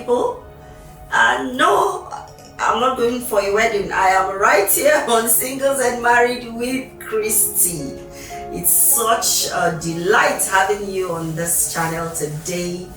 people. No, I'm not going for a wedding. I am right here on Singles and Married with Christi. It's such a delight having you on this channel today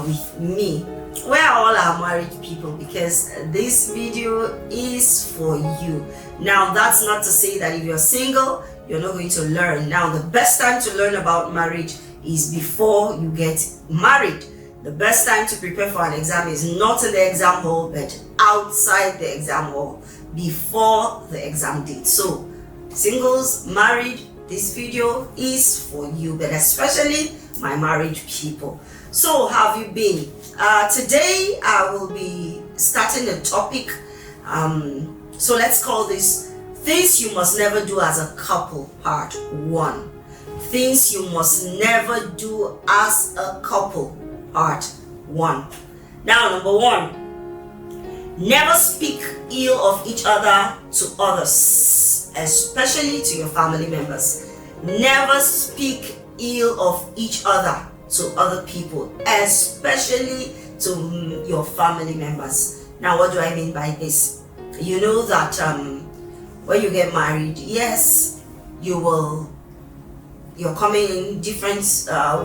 with me. We all are married people because this video is for you. Now, that's not to say that if you're single, you're not going to learn. Now, the best time to learn about marriage is before you get married. The best time to prepare for an exam is not in the exam hall, but outside the exam hall, before the exam date. So, singles, married, this video is for you, but especially my married people. So, how have you been? Today, I will be starting a topic. So, let's call this Things You Must Never Do as a Couple, Part 1. Things you must never do as a couple, Part 1. Now, number 1, never speak ill of each other to others, especially to your family members. Never speak ill of each other to other people, especially to your family members. Now, what do I mean by this? You know that when you get married, yes, you're coming in different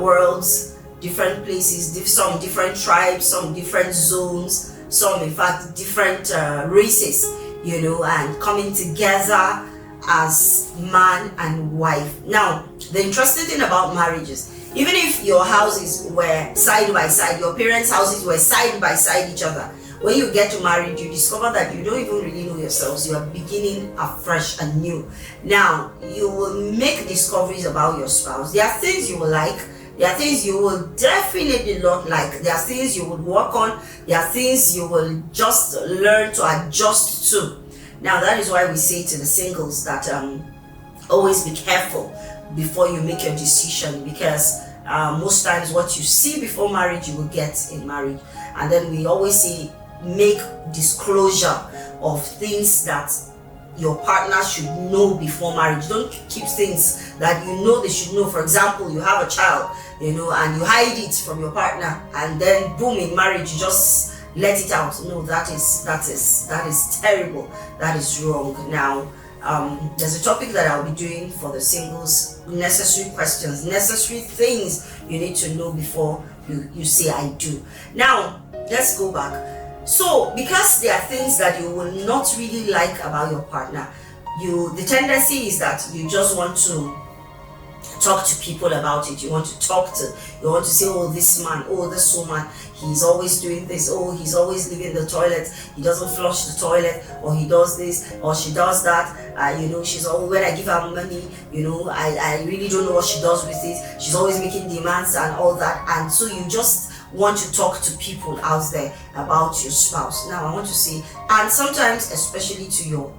worlds, different places, some different tribes, some different zones, some in fact different races, you know, and coming together as man and wife. Now, the interesting thing about marriages, even if your houses were side by side, your parents' houses were side by side each other, when you get married, you discover that you don't even really know yourselves. You are beginning afresh and new. Now, you will make discoveries about your spouse. There are things you will like. There are things you will definitely not like. There are things you would work on. There are things you will just learn to adjust to. Now, that is why we say to the singles that always be careful before you make your decision, because most times what you see before marriage, you will get in marriage. And then we always say, make disclosure of things that your partner should know before marriage. Don't keep things that you know they should know. For example, you have a child, you know, and you hide it from your partner, and then boom, in marriage you just let it out. No, that is terrible. That is wrong. Now, there's a topic that I'll be doing for the singles: necessary questions, necessary things you need to know before you say I do. Now, let's go back. So, because there are things that you will not really like about your partner, the tendency is that you just want to talk to people about it. You want to say, oh, this man, oh, this woman, he's always doing this, oh, he's always leaving the toilet, he doesn't flush the toilet, or he does this, or she does that, you know, she's always, when I give her money, you know, I really don't know what she does with it, she's always making demands and all that, and so you just want to talk to people out there about your spouse. Now, I want to say, and sometimes especially to your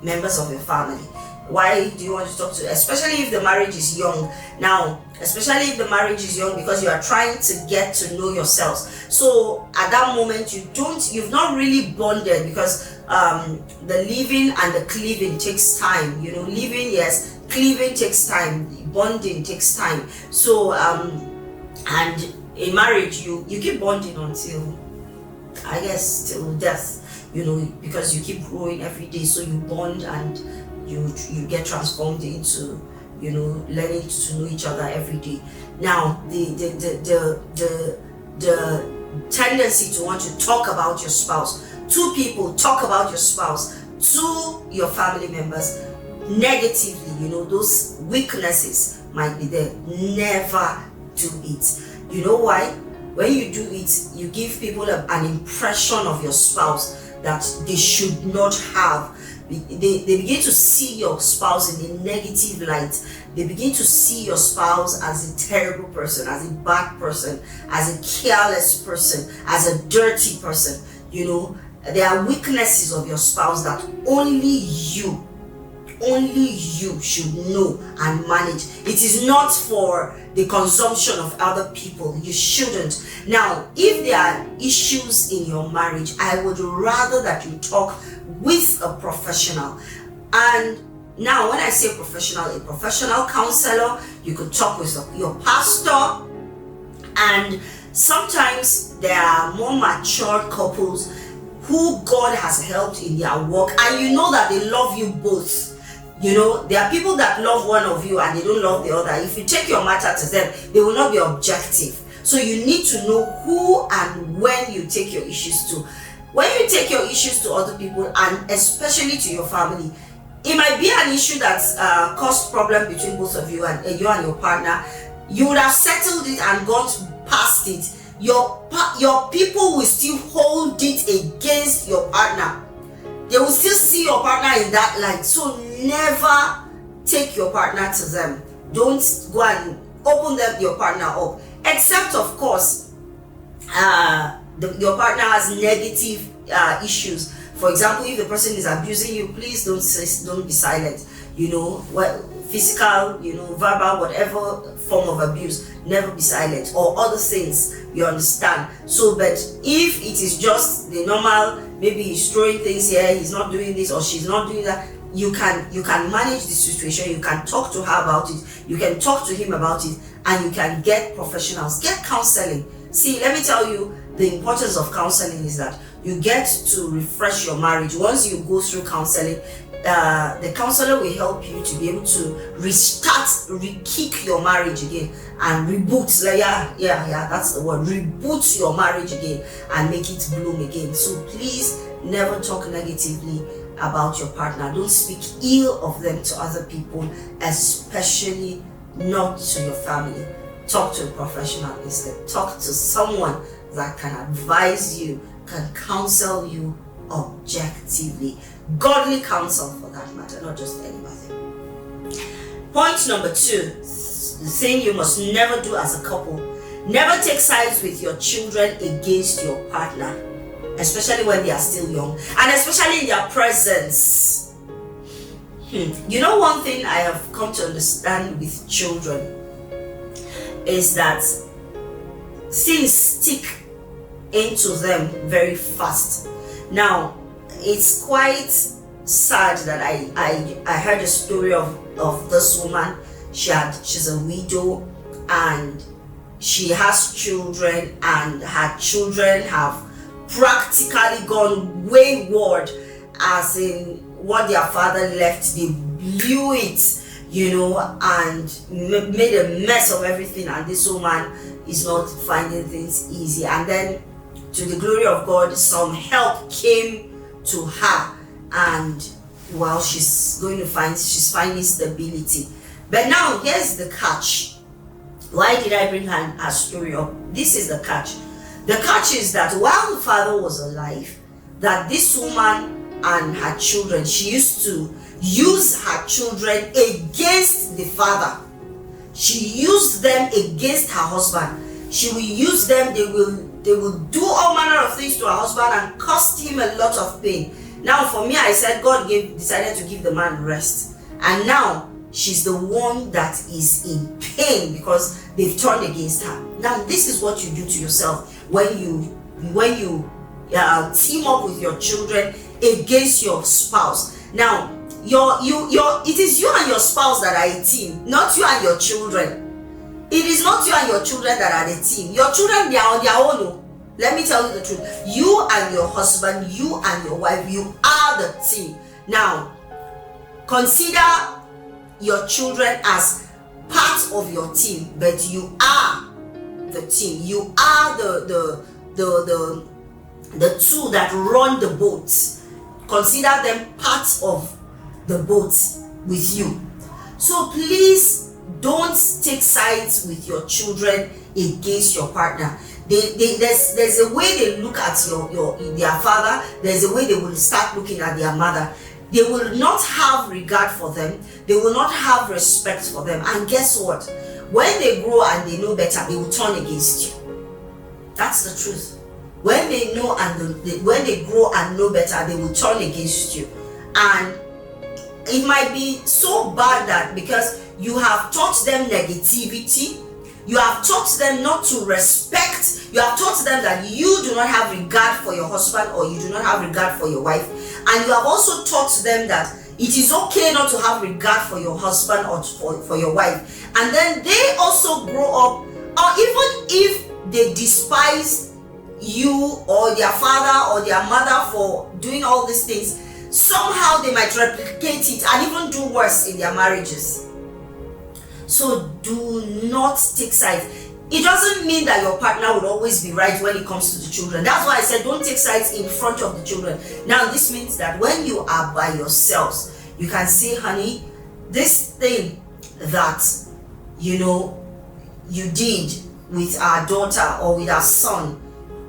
members of your family. Why do you want to talk to, especially if the marriage is young? Now, especially if the marriage is young, because you are trying to get to know yourselves. So at that moment, you've not really bonded, because the living and the cleaving takes time. You know, living, yes, cleaving takes time, bonding takes time. So and in marriage, you keep bonding until, I guess, till death, you know, because you keep growing every day. So you bond and you get transformed into, you know, learning to know each other every day. Now, the tendency to want to talk about your spouse, two people talk about your spouse to your family members negatively, you know, those weaknesses might be there. Never do it. You know why? When you do it, you give people an impression of your spouse that they should not have. They begin to see your spouse in a negative light. They begin to see your spouse as a terrible person, as a bad person, as a careless person, as a dirty person. You know, there are weaknesses of your spouse that only you should know and manage. It is not for the consumption of other people. You shouldn't. Now, if there are issues in your marriage, I would rather that you talk with a professional. And now, when I say a professional counselor, you could talk with your pastor and Sometimes there are more mature couples who God has helped in their work, and you know that they love you both. There are people that love one of you and they don't love the other. If you take your matter to them, they will not be objective. So you need to know who and when you take your issues to. When you take your issues to other people, and especially to your family, it might be an issue that's caused problem between both of you and your partner. You would have settled it and gone past it. Your people will still hold it against your partner. They will still see your partner in that light. So never take your partner to them. Don't go and open your partner up, except of course your partner has negative issues. For example, if the person is abusing you, please don't be silent. Physical, verbal, whatever form of abuse, never be silent, or other things, you understand. So, but if it is just the normal, maybe he's throwing things here, he's not doing this or she's not doing that, you can manage the situation. You can talk to her about it, you can talk to him about it, and you can get professionals, get counseling. See, let me tell you, the importance of counseling is that you get to refresh your marriage. Once you go through counseling, the counselor will help you to be able to re-kick your marriage again and reboot. That's the word, reboot your marriage again and make it bloom again. So please never talk negatively about your partner. Don't speak ill of them to other people, especially not to your family. Talk to a professional instead. Talk to someone that can advise you, can counsel you objectively. Godly counsel for that matter, not just anybody. Point number 2, the thing you must never do as a couple: never take sides with your children against your partner, especially when they are still young, and especially in their presence. One thing I have come to understand with children is that things stick into them very fast. Now, it's quite sad that I heard a story of this woman. She's a widow and she has children, and her children have practically gone wayward, as in what their father left, they blew it, and made a mess of everything, and this woman is not finding things easy. And then, to the glory of God, some help came to her, and she's finding stability. But now here's the catch. Why did I bring her story up? This is the catch. The catch is that while the father was alive, that this woman and her children, she used to use her children against the father. She used them against her husband. She will use them, they will do all manner of things to her husband and cost him a lot of pain. Now for me, I said God decided to give the man rest, and now she's the one that is in pain because they've turned against her. Now this is what you do to yourself when you team up with your children against your spouse. Now it is you and your spouse that are a team, not you and your children. It is not you and your children that are the team. Your children, they are on their own. Let me tell you the truth. You and your husband, you and your wife, you are the team. Now, consider your children as part of your team, but you are the team. You are the two that run the boat. Consider them part of the boat with you. So please don't take sides with your children against your partner. There's a way they look at their father. There's a way they will start looking at their mother. They will not have regard for them. They will not have respect for them. And guess what? When they grow and they know better, they will turn against you. That's the truth. When they know when they grow and know better, they will turn against you. And it might be so bad that because you have taught them negativity, you have taught them not to respect, you have taught them that you do not have regard for your husband or you do not have regard for your wife, and you have also taught them that it is okay not to have regard for your husband or for your wife, and then they also grow up, or even if they despise you or their father or their mother for doing all these things, somehow they might replicate it and even do worse in their marriages. So do not take sides. It doesn't mean that your partner will always be right when it comes to the children. That's why I said don't take sides in front of the children. Now this means that when you are by yourselves, you can say, honey, this thing that you did with our daughter or with our son,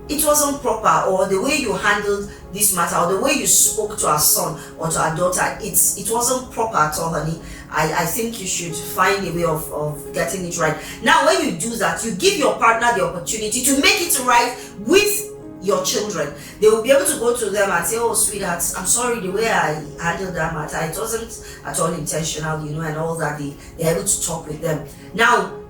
it wasn't proper, or the way you handled this matter, or the way you spoke to our son or to our daughter, it wasn't proper at all, honey. I think you should find a way of getting it right. Now when you do that, you give your partner the opportunity to make it right with your children. They will be able to go to them and say, oh sweetheart, I'm sorry, the way I handled that matter, it wasn't at all intentional, and all that. They're able to talk with them. Now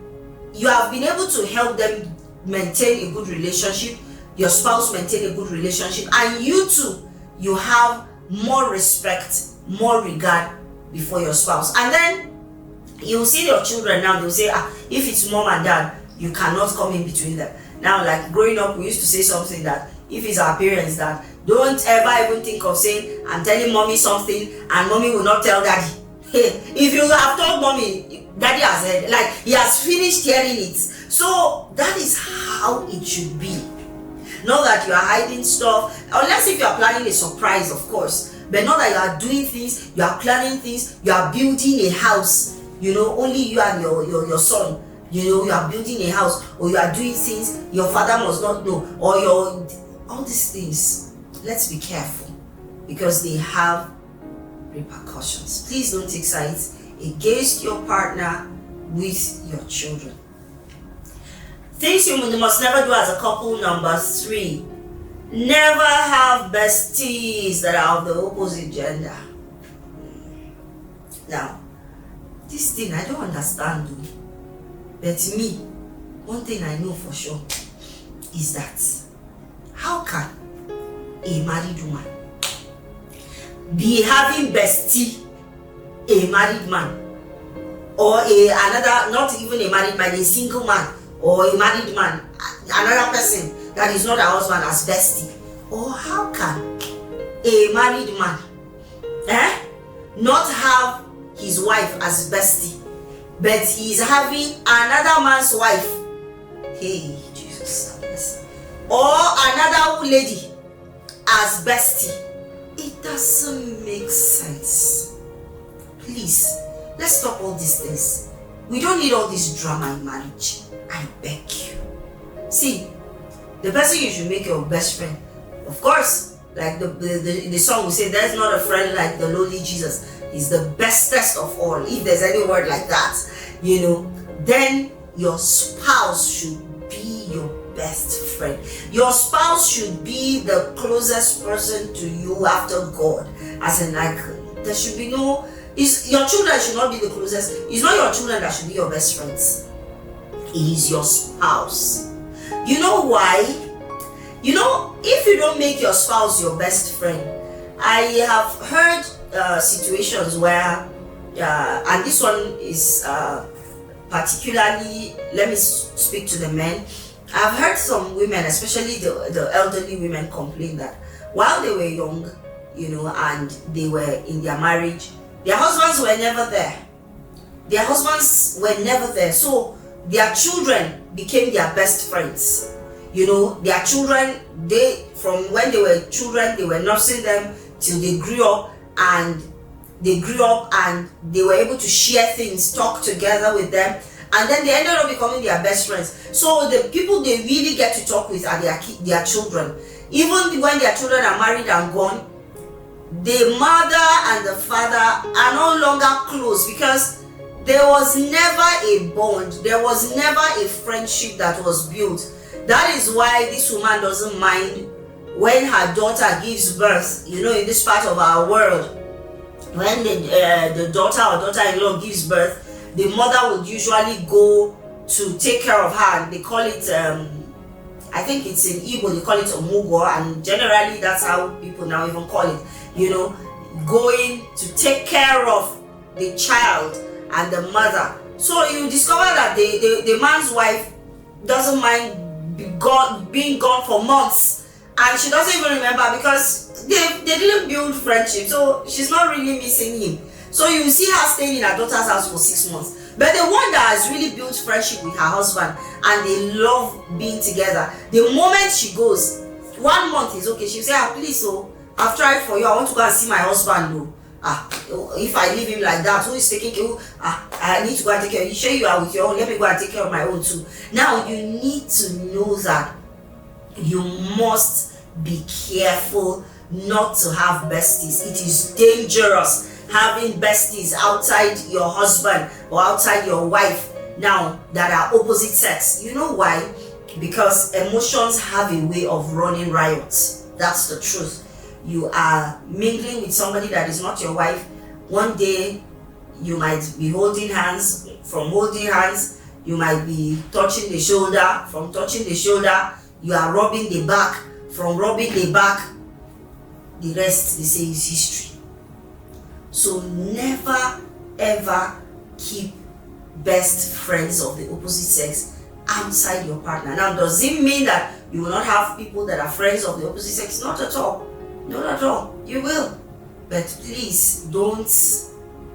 you have been able to help them maintain a good relationship, your spouse maintain a good relationship, and you too, you have more respect, more regard before your spouse. And then you will see your children now, they'll say, if it's mom and dad, you cannot come in between them. Now, like growing up, we used to say something that if it's our parents, that don't ever even think of saying, I'm telling mommy something and mommy will not tell daddy. If you have told mommy, daddy has heard, like he has finished hearing it. So that is how it should be. Not that you are hiding stuff, unless if you are planning a surprise, of course. But not that you are doing things, you are planning things, you are building a house, only you and your son, you are building a house, or you are doing things your father must not know, or all these things. Let's be careful, because they have repercussions. Please don't take sides against your partner with your children. Things you must never do as a couple. Number 3, never have besties that are of the opposite gender. Now, this thing I don't understand, but me, one thing I know for sure is that how can a married woman be having bestie a married man, or another, not even a married man, a single man, or a married man, another person that is not a husband as bestie? Or how can a married man not have his wife as bestie, but he's having another man's wife? Hey, Jesus, or another lady as bestie? It doesn't make sense. Please, let's stop all these things. We don't need all this drama in marriage. I beg you. See, the person you should make your best friend, of course, like the song will say, there's not a friend like the lowly Jesus. He's the bestest of all, if there's any word like that, then your spouse should be your best friend. Your spouse should be the closest person to you after God. As in, like, there should be no, your children should not be the closest. It's not your children that should be your best friends. It is your spouse. You know why? If you don't make your spouse your best friend, I have heard situations where, and this one is particularly, let me speak to the men. I've heard some women, especially the elderly women, complain that while they were young, and they were in their marriage, their husbands were never there. Their husbands were never there. So their children became their best friends. Their children, from when they were children, they were nursing them till they grew up, and they were able to share things, talk together with them, and then they ended up becoming their best friends. So the people they really get to talk with are their children. Even when their children are married and gone, the mother and the father are no longer close, because there was never a bond, there was never a friendship that was built. That is why this woman doesn't mind when her daughter gives birth. In this part of our world, when the daughter or daughter-in-law gives birth, the mother would usually go to take care of her, and they call it, I think it's in Igbo, they call it omugo, and generally that's how people now even call it, going to take care of the child and the mother. So you discover that the man's wife doesn't mind being gone for months, and she doesn't even remember because they didn't build friendship, so she's not really missing him. So you see her staying in her daughter's house for 6 months. But the one that has really built friendship with her husband and they love being together, the moment she goes, 1 month is okay, she'll say, please, I've tried for you, I want to go and see my husband. If I leave him like that, who is taking care? I need to go and take care. You sure you are with your own? Let me go and take care of my own too. Now you need to know that you must be careful not to have besties. It is dangerous having besties outside your husband or outside your wife now that are opposite sex. You know why? Because emotions have a way of running riot. That's the truth. You are mingling with somebody that is not your wife. One day you might be holding hands. From holding hands, you might be touching the shoulder. From touching the shoulder, you are rubbing the back. From rubbing the back, the rest, they say, is history. So never ever keep best friends of the opposite sex outside your partner. Now, does it mean that you will not have people that are friends of the opposite sex? Not at all. Not at all. You will. But please do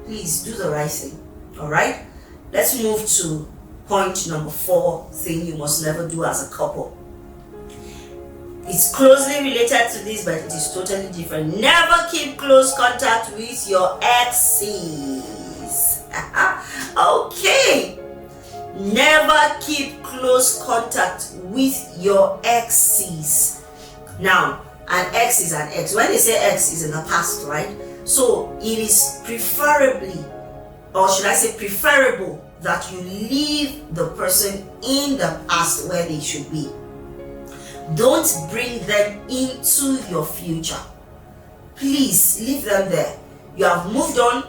the right thing. Alright? Let's move to point number 4, thing you must never do as a couple. It's closely related to this, but it is totally different. Never keep close contact with your exes. Okay. Never keep close contact with your exes. Now, an ex is an ex. When they say ex, is in the past, right? So it is preferably, or should I say preferable, that you leave the person in the past where they should be. Don't bring them into your future. Please leave them there. You have moved on.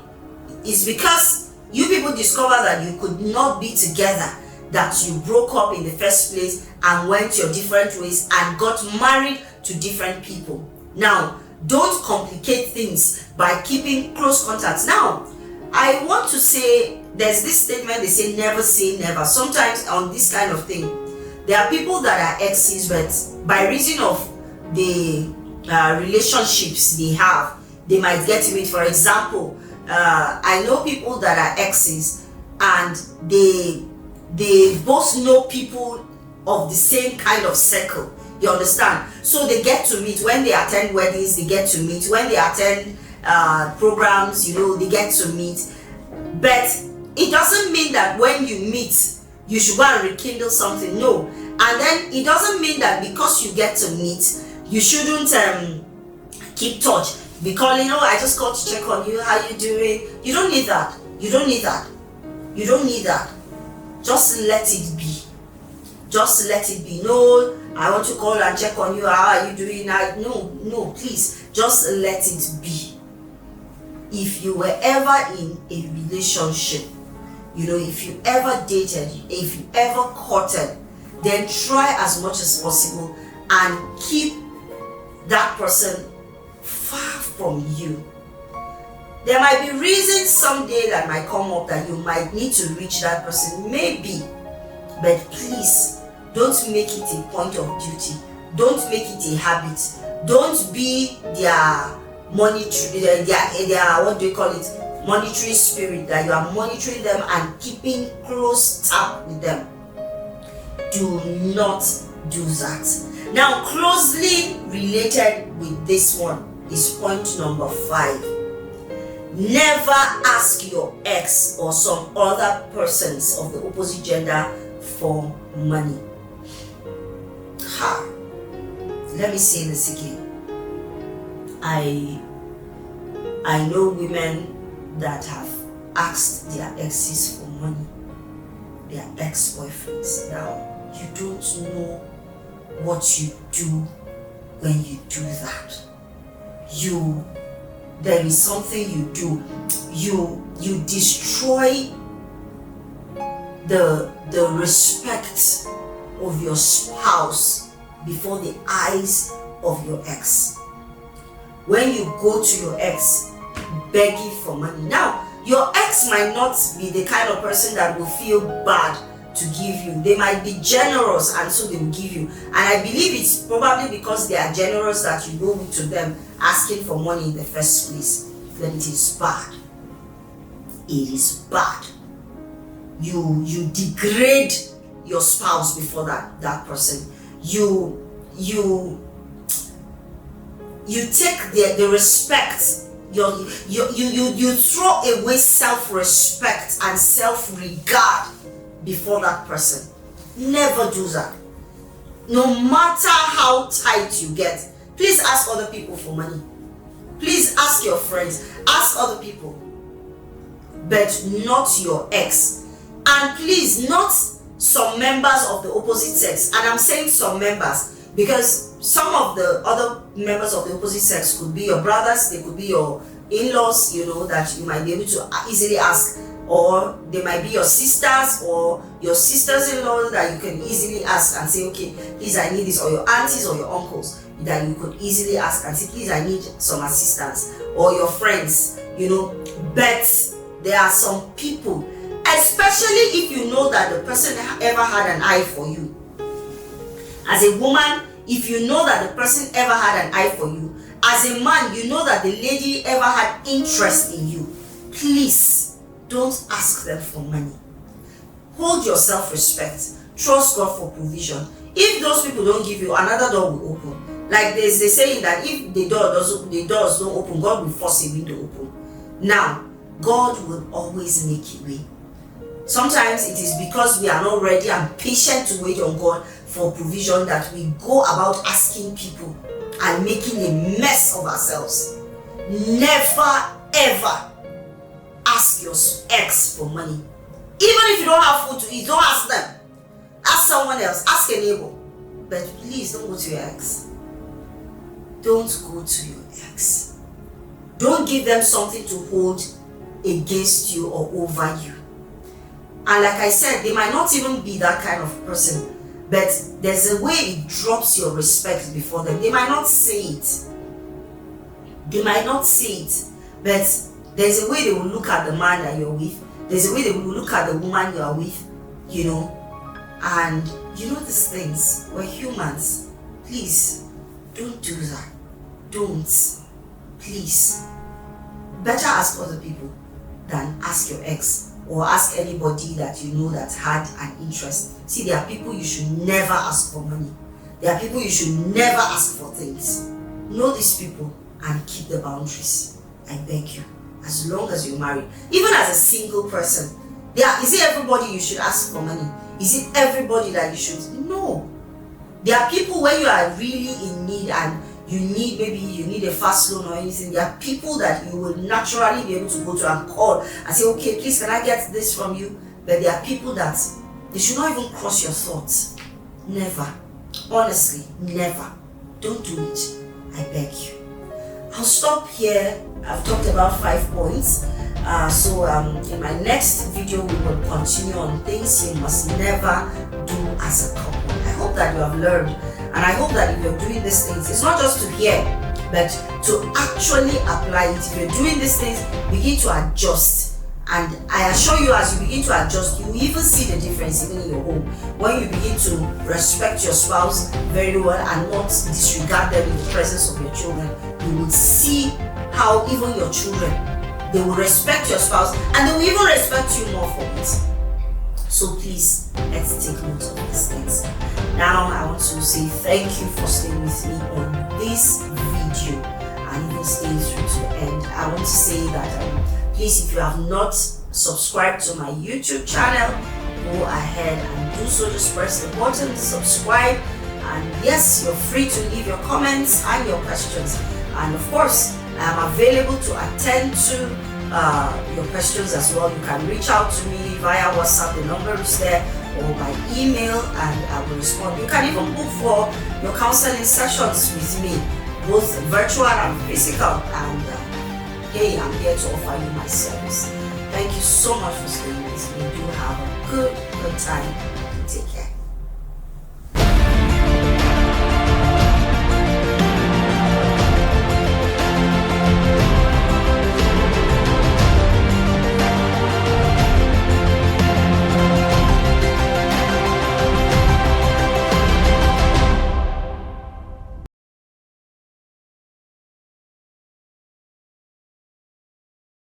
It's because you people discovered that you could not be together that you broke up in the first place and went your different ways and got married to different people. Now, don't complicate things by keeping close contacts. Now, I want to say, there's this statement, they say never. Sometimes on this kind of thing, there are people that are exes, but by reason of the relationships they have, they might get to it. For example, I know people that are exes and they both know people of the same kind of circle. You understand? So they get to meet. When they attend weddings, they get to meet. When they attend programs, they get to meet. But it doesn't mean that when you meet, you should go and rekindle something. No. And then it doesn't mean that because you get to meet, you shouldn't keep touch. Be calling, I just called to check on you. How you doing? You don't need that. You don't need that. You don't need that. Just let it be. Just let it be. No, I want to call and check on you. How are you doing? No, please. Just let it be. If you were ever in a relationship, if you ever dated, if you ever courted, then try as much as possible and keep that person far from you. There might be reasons someday that might come up that you might need to reach that person, maybe, but please don't make it a point of duty. Don't make it a habit. Don't be their monitoring, their what do you call it? Monitoring spirit, that you are monitoring them and keeping close tab with them. Do not do that. Now, closely related with this one is point number 5. Never ask your ex or some other persons of the opposite gender for money. Let me say this again. I know women that have asked their exes for money, their ex-boyfriends. Now, you don't know what you do when you do that. There is something you do. You destroy the respect of your spouse before the eyes of your ex. When you go to your ex begging for money. Now, your ex might not be the kind of person that will feel bad to give you. They might be generous and so they will give you. And I believe it's probably because they are generous that you go to them asking for money in the first place. Then it is bad. It is bad. You degrade your spouse before that person. You take the respect. You throw away self-respect and self-regard before that person. Never do that. No matter how tight you get, please ask other people for money. Please ask your friends, ask other people, but not your ex. And please, not some members of the opposite sex. And I'm saying some members because some of the other members of the opposite sex could be your brothers, they could be your in-laws, that you might be able to easily ask, or they might be your sisters or your sisters-in-law that you can easily ask and say, okay, please, I need this, or your aunties or your uncles that you could easily ask and say, please, I need some assistance, or your friends, but there are some people, especially if you know that the person ever had an eye for you. As a woman, if you know that the person ever had an eye for you, as a man, you know that the lady ever had interest in you, please don't ask them for money. Hold your self-respect. Trust God for provision. If those people don't give you, another door will open. Like there's the saying that if the doors don't open, God will force a window open. Now, God will always make a way. Sometimes it is because we are not ready and patient to wait on God for provision that we go about asking people and making a mess of ourselves. Never ever ask your ex for money. Even if you don't have food to eat, don't ask them. Ask someone else, ask a neighbor. But please don't go to your ex. Don't go to your ex. Don't give them something to hold against you or over you. And like I said, they might not even be that kind of person, but there's a way it drops your respect before them. They might not say it. But there's a way they will look at the man that you're with. There's a way they will look at the woman you are with, And these things, we're humans. Please, don't do that. Don't. Please. Better ask other people than ask your ex or ask anybody that you know that had an interest. See, there are people you should never ask for money. There are people you should never ask for things. Know these people and keep the boundaries. I beg you. As long as you're married. Even as a single person. Is it everybody you should ask for money? Is it everybody that you should? No. There are people when you are really in need and you need a fast loan or anything. There are people that you will naturally be able to go to and call and say, okay, please, can I get this from you? But there are people that they should not even cross your thoughts. Never. Honestly, never. Don't do it. I beg you. I'll stop here. I've talked about 5 points. So in my next video, we will continue on things you must never do as a couple. I hope that you have learned. And I hope that if you're doing these things, it's not just to hear, but to actually apply it. If you're doing these things, begin to adjust. And I assure you, as you begin to adjust, you will even see the difference even in your home. When you begin to respect your spouse very well and not disregard them in the presence of your children, you will see how even your children, they will respect your spouse and they will even respect you more for it. So please, let's take note of these things. Now I want to say thank you for staying with me on this video and even staying through to the end. I want to say that please, if you have not subscribed to my YouTube channel, go ahead and do so. Just press the button to subscribe, and yes, you're free to leave your comments and your questions. And of course, I am available to attend to your questions as well. You can reach out to me via WhatsApp, the number is there, or by email, and I will respond. You can even book for your counseling sessions with me, both virtual and physical, and hey, I'm here to offer you my service. Thank you so much for staying with me. Do have a good time. Take care.